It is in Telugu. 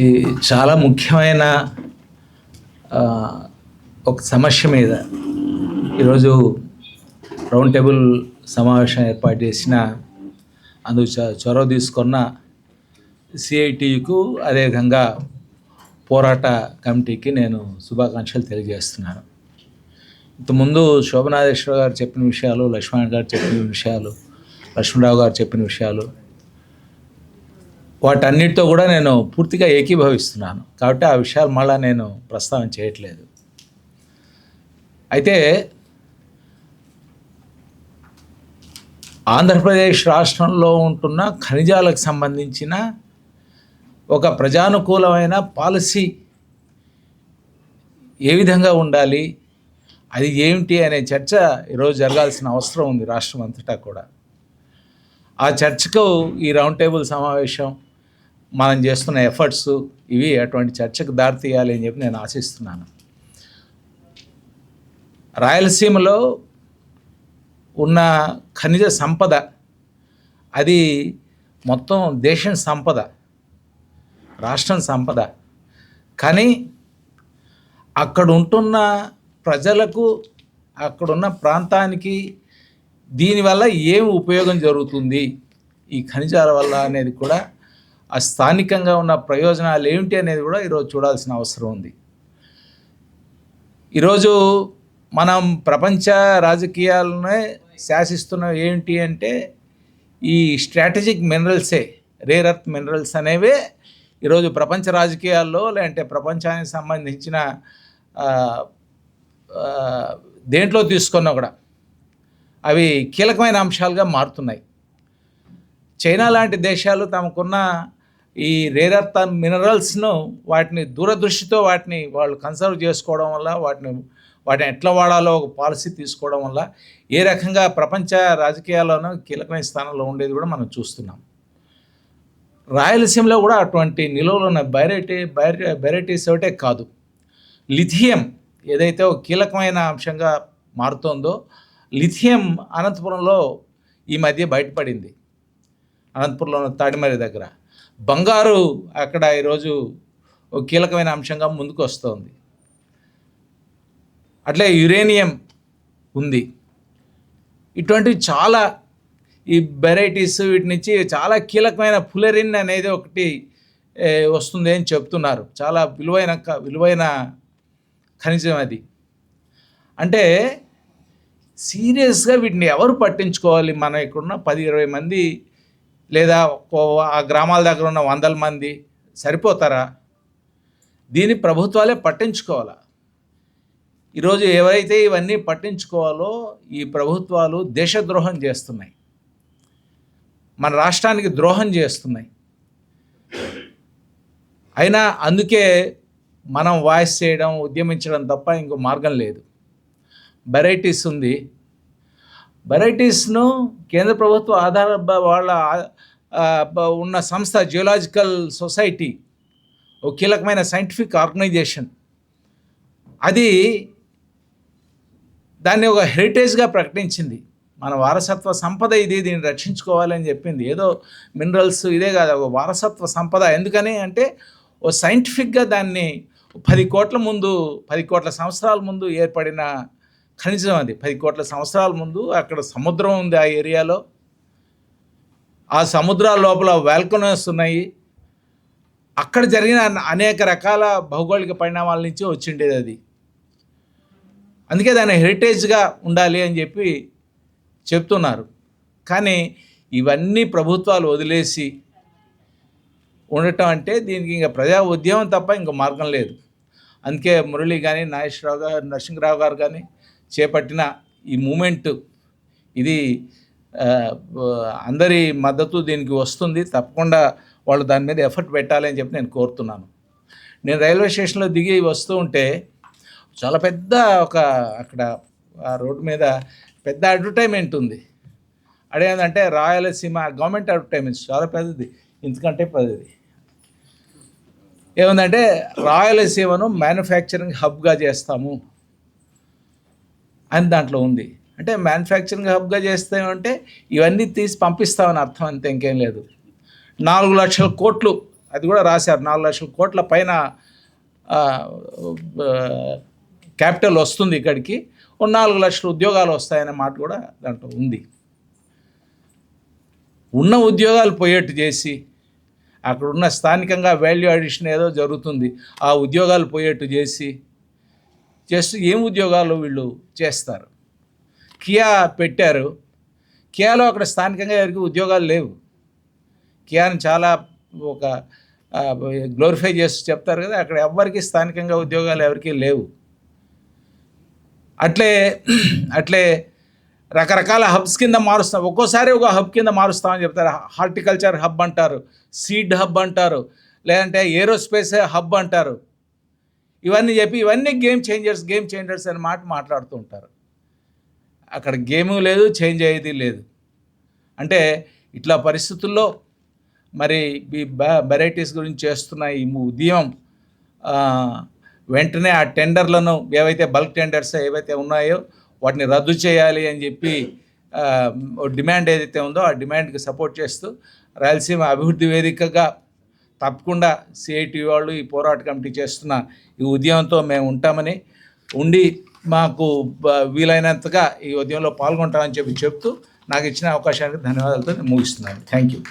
ఈ చాలా ముఖ్యమైన ఒక సమస్య మీద ఈరోజు రౌండ్ టేబుల్ సమావేశం ఏర్పాటు చేసిన అందుకు చొరవ తీసుకున్న సిఐటియుకు అదేవిధంగా పోరాట కమిటీకి నేను శుభాకాంక్షలు తెలియజేస్తున్నాను. ఇంతకుముందు శోభనాథేశ్వర గారు చెప్పిన విషయాలు, లక్ష్మణ్ గారు చెప్పిన విషయాలు, లక్ష్మణరావు గారు చెప్పిన విషయాలు, వాటన్నిటితో కూడా నేను పూర్తిగా ఏకీభవిస్తున్నాను. కాబట్టి ఆ విషయాలు మళ్ళా నేను ప్రస్తావన చేయట్లేదు. అయితే ఆంధ్రప్రదేశ్ రాష్ట్రంలో ఉంటున్న ఖనిజాలకు సంబంధించిన ఒక ప్రజానుకూలమైన పాలసీ ఏ విధంగా ఉండాలి, అది ఏమిటి అనే చర్చ ఈరోజు జరగాల్సిన అవసరం ఉంది రాష్ట్రం అంతటా కూడా. ఆ చర్చకు ఈ రౌండ్ టేబుల్ సమావేశం, మనం చేస్తున్న ఎఫర్ట్స్ ఇవి అటువంటి చర్చకు దారితీయాలి అని చెప్పి నేను ఆశిస్తున్నాను. రాయలసీమలో ఉన్న ఖనిజ సంపద అది మొత్తం దేశం సంపద, రాష్ట్రం సంపద. కానీ అక్కడ ఉంటున్న ప్రజలకు, అక్కడున్న ప్రాంతానికి దీనివల్ల ఏం ఉపయోగం జరుగుతుంది ఈ ఖనిజాల వల్ల అనేది కూడా, ఆ స్థానికంగా ఉన్న ప్రయోజనాలు ఏమిటి అనేది కూడా ఈరోజు చూడాల్సిన అవసరం ఉంది. ఈరోజు మనం ప్రపంచ రాజకీయాలనే శాసిస్తున్న ఏంటి అంటే ఈ స్ట్రాటజిక్ మినరల్సే, రేర్ ఎర్త్ మినరల్స్ అనేవే ఈరోజు ప్రపంచ రాజకీయాల్లో, లేదంటే ప్రపంచానికి సంబంధించిన దేంట్లో తీసుకున్నా కూడా అవి కీలకమైన అంశాలుగా మారుతున్నాయి. చైనా లాంటి దేశాలు తమకున్న ఈ రేర్ ఎర్త్ మినరల్స్ను వాటిని దూరదృష్టితో వాటిని వాళ్ళు కన్సర్వ్ చేసుకోవడం వల్ల, వాటిని ఎట్లా వాడాలో ఒక పాలసీ తీసుకోవడం వల్ల ఏ రకంగా ప్రపంచ రాజకీయాల్లోనూ కీలకమైన స్థానంలో ఉండేది కూడా మనం చూస్తున్నాం. రాయలసీమలో కూడా అటువంటి నిలువలు ఉన్న బైరైటీస్ ఒకటే కాదు, లిథియం ఏదైతే ఒక కీలకమైన అంశంగా మారుతోందో, లిథియం అనంతపురంలో ఈ మధ్య బయటపడింది. అనంతపురంలో తాడిమర్రి దగ్గర బంగారు అక్కడ ఈరోజు ఒక కీలకమైన అంశంగా ముందుకు వస్తుంది. అట్లే యురేనియం ఉంది. ఇటువంటివి చాలా ఈ వెరైటీస్ వీటి నుంచి చాలా కీలకమైన ఫులెరిన్ అనేది ఒకటి వస్తుంది అని చెప్తున్నారు. చాలా విలువైన ఖనిజం అది. అంటే సీరియస్గా వీటిని ఎవరు పట్టించుకోవాలి? మనం ఇక్కడున్న 10-20 మంది లేదా ఆ గ్రామాల దగ్గర ఉన్న 100 మంది సరిపోతారా? దీన్ని ప్రభుత్వాలే పట్టించుకోవాలా? ఈరోజు ఎవరైతే ఇవన్నీ పట్టించుకోవాలో ఈ ప్రభుత్వాలు దేశద్రోహం చేస్తున్నాయి, మన రాష్ట్రానికి ద్రోహం చేస్తున్నాయి. అయినా అందుకే మనం వాయిస్ చేయడం, ఉద్యమించడం తప్ప ఇంకో మార్గం లేదు. వెరైటీస్ ఉంది. వెరైటీస్ను కేంద్ర ప్రభుత్వ వాళ్ళ ఉన్న సంస్థ జియోలాజికల్ సొసైటీ, ఒక కీలకమైన సైంటిఫిక్ ఆర్గనైజేషన్, అది దాన్ని ఒక హెరిటేజ్గా ప్రకటించింది. మన వారసత్వ సంపద ఇది, దీన్ని రక్షించుకోవాలని చెప్పింది. ఏదో మినరల్స్ ఇదే కాదు, ఒక వారసత్వ సంపద. ఎందుకని అంటే ఓ సైంటిఫిక్గా దాన్ని 10 కోట్ల సంవత్సరాల ముందు ఏర్పడిన ఖనిజం అది. 10 కోట్ల సంవత్సరాల ముందు అక్కడ సముద్రం ఉంది ఆ ఏరియాలో. ఆ సముద్రాల లోపల వాల్కనోస్ ఉన్నాయి. అక్కడ జరిగిన అనేక రకాల భౌగోళిక పరిణామాల నుంచి వచ్చిండేది అది. అందుకే దాన్ని హెరిటేజ్గా ఉండాలి అని చెప్పి చెప్తున్నారు. కానీ ఇవన్నీ ప్రభుత్వాలు వదిలేసి ఉండటం అంటే దీనికి ఇంకా ప్రజా ఉద్యమం తప్ప ఇంకో మార్గం లేదు. అందుకే మురళి కానీ, నాగేశ్వరరావు గారు, నరసింహరావు గారు కానీ చేపట్టిన ఈ మూమెంట్ ఇది అందరి మద్దతు దీనికి వస్తుంది. తప్పకుండా వాళ్ళు దాని మీద ఎఫర్ట్ పెట్టాలని చెప్పి నేను కోరుతున్నాను. నేను రైల్వే స్టేషన్లో దిగి వస్తూ ఉంటే చాలా పెద్ద అక్కడ ఆ రోడ్డు మీద పెద్ద అడ్వర్టైజ్మెంట్ ఉంది. అదేంటంటే రాయలసీమ గవర్నమెంట్ అడ్వర్టైజ్మెంట్స్ చాలా పెద్దది, ఇంతకంటే పెద్దది. ఏముందంటే రాయలసీమను మ్యానుఫ్యాక్చరింగ్ హబ్గా చేస్తాము అని దాంట్లో ఉంది. అంటే మ్యానుఫ్యాక్చరింగ్ హబ్గా చేస్తామంటే ఇవన్నీ తీసి పంపిస్తామని అర్థం, అంతే, ఇంకేం లేదు. 4 లక్షల కోట్లు అది కూడా రాశారు. 4 లక్షల కోట్ల పైన క్యాపిటల్ వస్తుంది ఇక్కడికి. 4 లక్షల ఉద్యోగాలు వస్తాయనే మాట కూడా దాంట్లో ఉంది. ఉన్న ఉద్యోగాలు పోయేట్టు చేసి అక్కడున్న స్థానికంగా వాల్యూ అడిషన్ ఏదో జరుగుతుంది, ఆ ఉద్యోగాలు పోయేట్టు చేస్తూ ఏం ఉద్యోగాలు వీళ్ళు చేస్తారు. కియా పెట్టారు. కియాలో అక్కడ స్థానికంగా ఎవరికి ఉద్యోగాలు లేవు. కియాని చాలా ఒక గ్లోరిఫై చేస్తూ చెప్తారు కదా, అక్కడ ఎవ్వరికి స్థానికంగా ఉద్యోగాలు ఎవరికీ లేవు. అట్లే రకరకాల హబ్స్ కింద మారుస్తాం. ఒక్కోసారి ఒక హబ్ కింద మారుస్తామని చెప్తారు. హార్టికల్చర్ హబ్ అంటారు, సీడ్ హబ్ అంటారు, లేదంటే ఏరోస్పేస్ హబ్ అంటారు. ఇవన్నీ చెప్పి ఇవన్నీ గేమ్ చేంజర్స్ అని మాట్లాడుతూ ఉంటారు. అక్కడ గేము లేదు, చేంజ్ అయ్యేది లేదు. అంటే ఇట్లా పరిస్థితుల్లో మరి ఈ వెరైటీస్ గురించి చేస్తున్న ఈ ఉద్యమం వెంటనే ఆ టెండర్లను ఏవైతే బల్క్ టెండర్స్ ఏవైతే ఉన్నాయో వాటిని రద్దు చేయాలి అని చెప్పి డిమాండ్ ఏదైతే ఉందో ఆ డిమాండ్కి సపోర్ట్ చేస్తూ రాయలసీమ అభివృద్ధి వేదికగా తప్పకుండా సిఐటి వాళ్ళు ఈ పోరాట కమిటీ చేస్తున్న ఈ ఉద్యమంతో మేము ఉంటామని, ఉండి మాకు వీలైనంతగా ఈ ఉద్యమంలో పాల్గొంటామని చెప్తూ నాకు ఇచ్చిన అవకాశానికి ధన్యవాదాలతో నేను ముగిస్తున్నాను. Thank you.